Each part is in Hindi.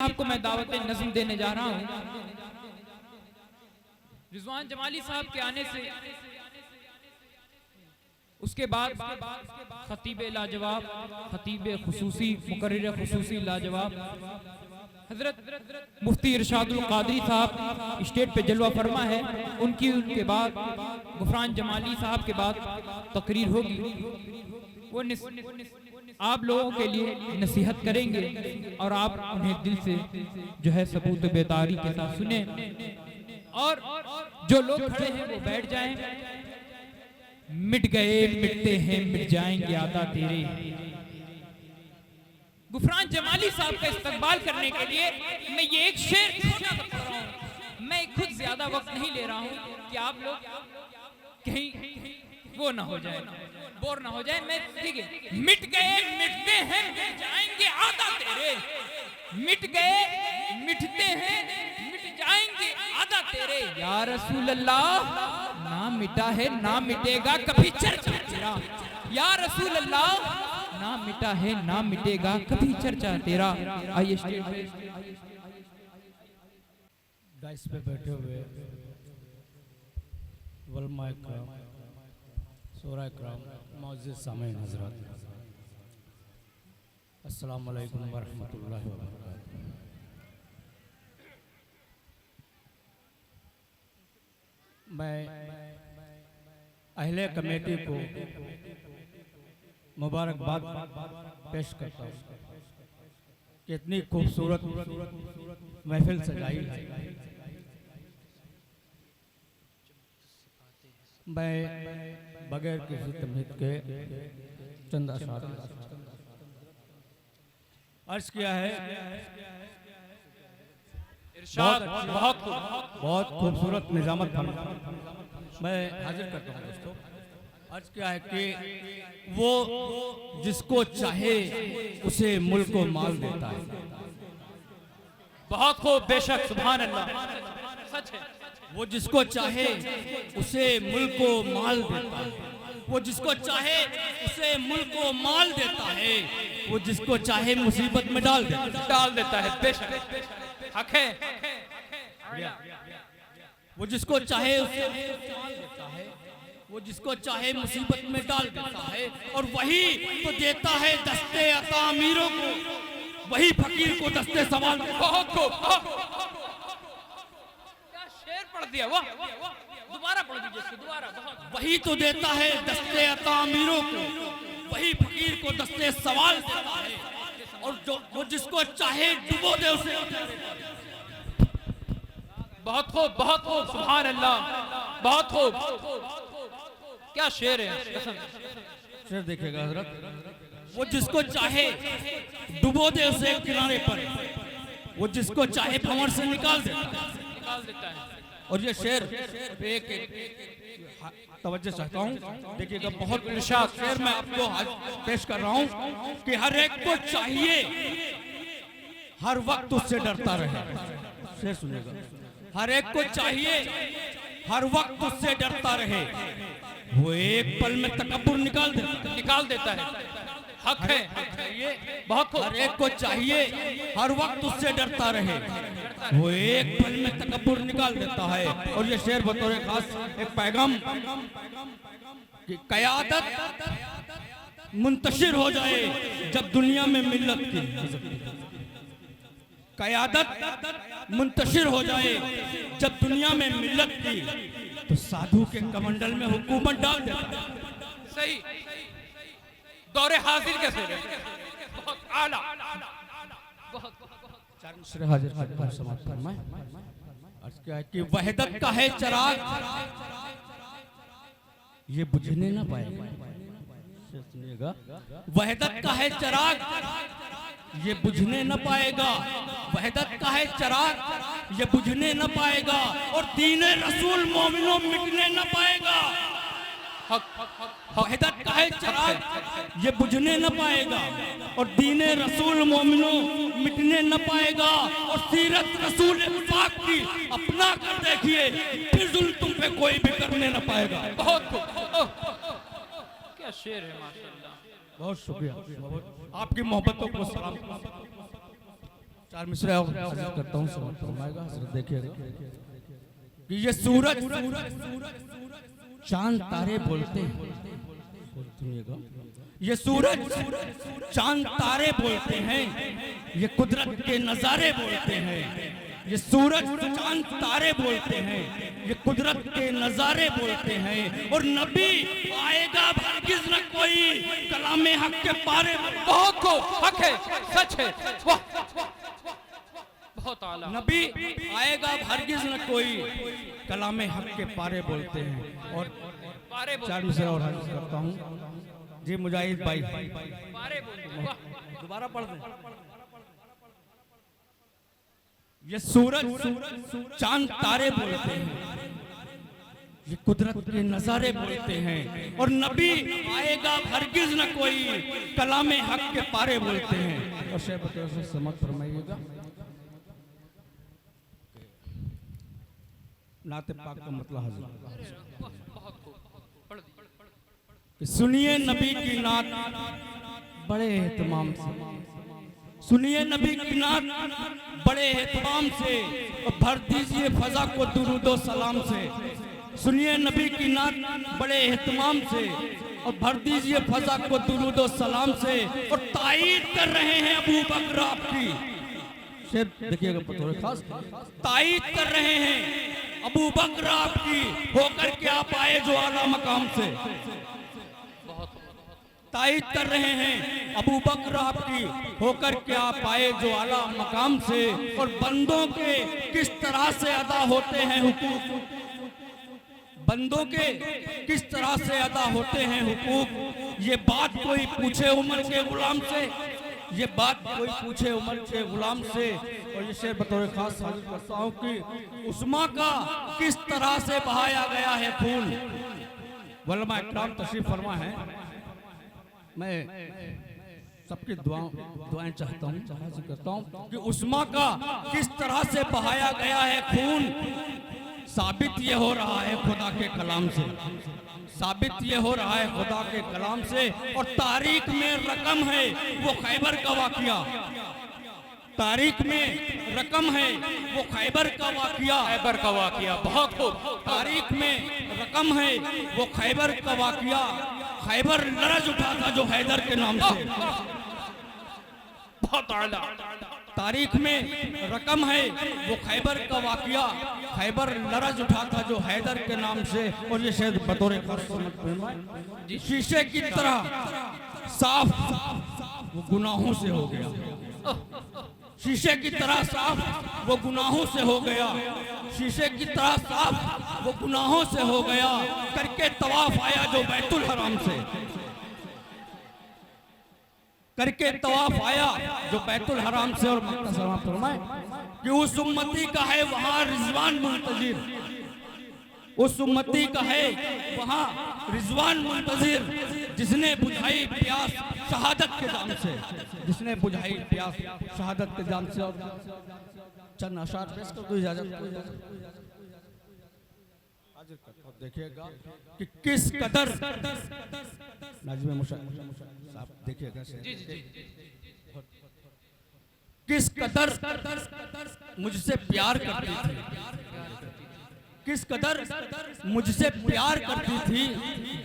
आपको मैं दावत नज़्म देने जा रहा हूँ। रिजवान जमाली साहब के आने से उसके बाद खतीब लाजवाब, खतीब खुसूसी, मुकर्रिर खुसूसी लाजवाब हजरत मुफ्ती इरशादुल कादरी साहब स्टेज पे जलवा फरमा है। उनके बाद गुफरान जमाली साहब के बाद तकरीर होगी। वो आप लोगों के लिए नसीहत करेंगे और आप उन्हें दिल से जो है सबूत बेदारी के साथ सुने, और जो लोग खड़े हैं वो बैठ जाएं। मिट गए मिटते हैं मिट जाएंगे आदा तेरे। गुफरान जमाली साहब का इस्तकबाल करने के लिए मैं ये एक शेर छोटा सा पढ़ रहा हूँ। मैं खुद ज्यादा वक्त नहीं ले रहा हूँ कि आप लोग कहीं वो ना हो जाए, बोर ना हो जाए। मैं ठीक है। मिट गए मिटते हैं मिट जाएंगे आदा तेरे। मिट गए मिटते हैं मिट जाएंगे आदा तेरे। या रसूल अल्लाह, ना मिटा है ना मिटेगा कभी चर्चा तेरा। या रसूल अल्लाह, ना मिटा है ना मिटेगा कभी चर्चा तेरा। आइए डाइस पे बैठे हुए वलमा इकराम, सूरा इकराम, मौजूद सामीन हज़रात, अस्सलाम वालेकुम व रहमतुल्लाहि व बरकातुहू। मैं अहले कमेटी को मुबारकबाद पेश करता हूँ कि इतनी खूबसूरत महफिल सजाई है। मैं बगैर किसी तमहीद के चंद अशआर अर्ज किया है। बहुत खूबसूरत निजामत मैं हाजिर करता हूँ दोस्तों। अर्ज किया है कि वो जिसको चाहे उसे मुल्क को माल देता है। बहुत खूब, बेशक, सुभान अल्लाह, सच है। वो जिसको चाहे उसे मुल्क को माल देता है। वो जिसको चाहे उसे मुल्क को माल देता है। वो जिसको चाहे मुसीबत में डाल देता है। बेशक हक है। वो जिसको चाहे उसे माल देता है, वो जिसको चाहे मुसीबत में डाल देता है। और वही तो देता है दस्ते अता अमीरों को, वही फकीर को दस्ते सवाल। बहुत खूब, शेर पढ़ दिया। वाह, दोबारा पढ़ दीजिए इसको, दोबारा। वही तो देता है दस्ते अता अमीरों को, वही फकीर को दस्ते सवाल देता है। और जो वो जिसको चाहे डुबो दे उसे। बहुत खूब, बहुत खूब, सुभान अल्लाह, बहुत खूब। क्या शेर है, कसम। शेर देखिएगा हजरत। वो जिसको चाहे डुबो दे उसे किनारे पर, वो जिसको चाहे भंवर से निकाल देता है। और ये शेर एक तवज्जो चाहता हूँ, देखिएगा। बहुत इरशाद शेर मैं आपको पेश कर रहा हूँ कि हर एक को चाहिए हर वक्त उससे डरता रहे। शेर सुनिएगा। हर एक को चाहिए हर वक्त उससे डरता रहे, वो एक पल में तकब्बुर निकाल देता है। हक है, ये बहुत। हर एक को चाहिए हर वक्त उससे डरता रहे, वो एक पल में तकब्बुर निकाल देता है। और ये शेर बतौर खास एक पैगाम कि क़यादत मुंतशिर हो जाए जब दुनिया में मिल्लत की। क़यादत मुंतशिर हो जाए जब दुनिया में मिल्लत की, तो साधु के कमंडल में हुकूमत डाल देता। सही, दौरे हाजिर के शेर है, बहुत आला। हाजिर समाप्त फरमाएं। अर्ज क्या है कि वहदत का है चराग, ये बुझने ना पाएगा। सुनिएगा। वहदत का है चराग, ये बुझने न पाएगा। वहदत का है चराग, ये बुझने न पाएगा। और दीने रसूल मोमिनों मिटने न पाएगा। वहदत का है चराग, ये बुझने न पाएगा। और दीने रसूल मोमिनों मिटने न पाएगा। और सीरत रसूल पाक की अपना कर देखिए, फिर जुल्म तुम पे कोई भी करने न पाएगा। बहुत क्या शेर है, माशाअल्लाह। बहुत शुक्रिया, आपकी मोहब्बतों को सलाम। चार मिसरे और अर्ज करता हूँ, समझ फरमाएगा हजरत। देखिएगा कि ये सूरज चांद तारे बोलते हैं, सुनिएगा, ये सूरज चांद तारे बोलते हैं, ये कुदरत के नजारे बोलते हैं। ये सूरज चांद तारे बोलते हैं, ये कुदरत के नजारे बोलते हैं। और नबी आएगा हरगिज़ न कोई कलामे हक के पारे। बहुत खूब, हक है, सच है, वाह, बहुत आला। नबी आएगा हरगिज़ न कोई कलामे हक के पारे बोलते हैं। और पारे बोल, चार मिसरे और अर्ज करता हूँ जी मुजाहिद भाई, पारे बोल, वाह, दोबारा पढ़ दें। ये सूरज चांद तारे बोलते हैं, ये कुदरत के नजारे बोलते हैं। और नबी आएगा हरगिज़ न कोई कलामे हक के पारे बोलते हैं। और शेख बतौर से समझ फरमाइएगा, नाते पाक का मतलब हजरत बहुत खूब, पढ़ दी। कि सुनिए नबी की नात बड़े एहतमाम से, सुनिए नबी की नात बड़े एहतमाम से, और भर दीजिए फजा को दुरूदो सलाम से। सुनिए नबी की नात बड़े एहतमाम से, और भर दीजिए फजा को दुरूदो सलाम से। और ताईद कर रहे हैं अबू बकर आपकी, शेर देखिएगा बतौर खास, ताईद कर रहे हैं अबू बकर आपकी, होकर के आप आए जो आला मकाम से। ताईद कर रहे हैं अबू बकर आपकी, होकर के आप आए जो आला मकाम से। और बंदों के किस तरह से अदा होते हैं हुकूक, बंदों के किस तरह से अदा होते हैं हुकूक, ये बात कोई पूछे उमर के गुलाम से, ये बात कोई पूछे उमर के गुलाम से। और ये शेर बतौर खास हाजिर करता हूँ कि उस्मा का किस तरह से बहाया गया है खून। वल्लमा इकराम तशरीफ फरमा है, मैं सबकी दुआएं चाहता हूँ, हाजिर करता हूँ कि उस्मा का किस तरह से बहाया गया है खून। साबित ये हो रहा है खुदा के कलाम से, साबित ये हो रहा है खुदा के कलाम से। और तारीख में रकम है वो खैबर का वाकया, तारीख में रकम है वो खैबर का वाकया, खैबर का वाकया, बहुत खूब। तारीख में रकम है वो खैबर का वाकया। खैबर लरज उठा था जो हैदर के नाम से, बहुत आला। तारीख में रकम है वो खैबर का वाकया, खैबर लरज उठा था जो हैदर के नाम से। और ये शायद बतौर शीशे की तरह साफ वो गुनाहों से हो गया, शीशे की तरह साफ वो गुनाहों से हो गया, शीशे की तरह साफ वो गुनाहों से हो गया। करके तवाफ आया जो बैतुल हराम से, करके तवाफ आया जो बैतुल हराम से। और मक्का सलाम फरमाए कि उस उम्मती का है वहां रिजवान मुंतजिर, उस उम्मती का है वहां रिजवान मुंतजिर, जिसने बुझाई प्यास शहादत के जाम से, जिसने बुझाई प्यास शहादत के जाम से। और चंद अशार पेश कर दो, इजाजत देखिएगा कि किस कदर नाज़िम मुशर्रफ साहब देखिएगा, जी जी जी, किस कदर मुझसे प्यार करती थी, किस कदर मुझसे प्यार करती थी,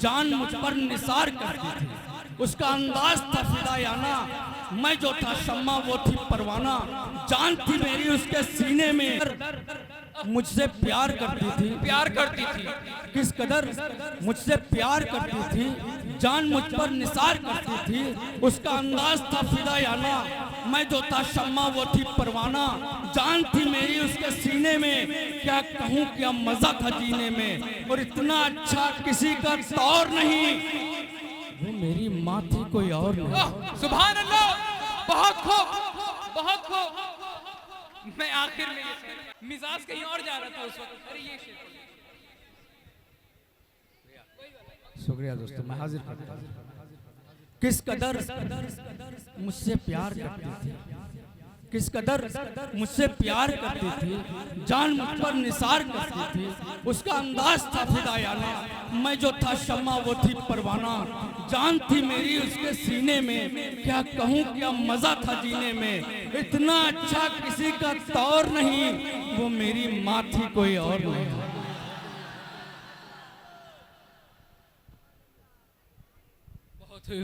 जान मुझ पर निसार करती थी। उसका अंदाज था फिदायाना, मैं जो था शम्मा वो थी परवाना, जान थी मेरी उसके सीने में, मुझसे प्यार करती थी, प्यार करती थी। किस कदर मुझसे प्यार करती थी, जान मुझ पर निसार करती थी। उसका अंदाज था फिदायाना, मैं जो था शम्मा वो थी परवाना, जान थी मेरी उसके सीने में, क्या कहूँ क्या मजा था जीने में। और इतना अच्छा किसी का तौर नहीं, वो मेरी माँ थी कोई और नहीं। सुभान अल्लाह, बहुत खूब, बहुत खूब। मैं आखिर में ये मिजाज कहीं और जा रहा था उस वक्त। अरे ये शेर शुक्रिया दोस्तों, मैं हाजिर करता हूं। किस कदर मुझसे प्यार करती थी, किस कदर मुझसे प्यार करती थी, जान मुझ पर निसार करती थी। उसका अंदाज था फिदायाना, मैं जो था शम्मा वो थी परवाना। जान थी मेरी उसके सीने में, क्या कहूँ क्या मजा था जीने में। इतना अच्छा किसी का तौर नहीं, वो मेरी माँ थी कोई और नहीं।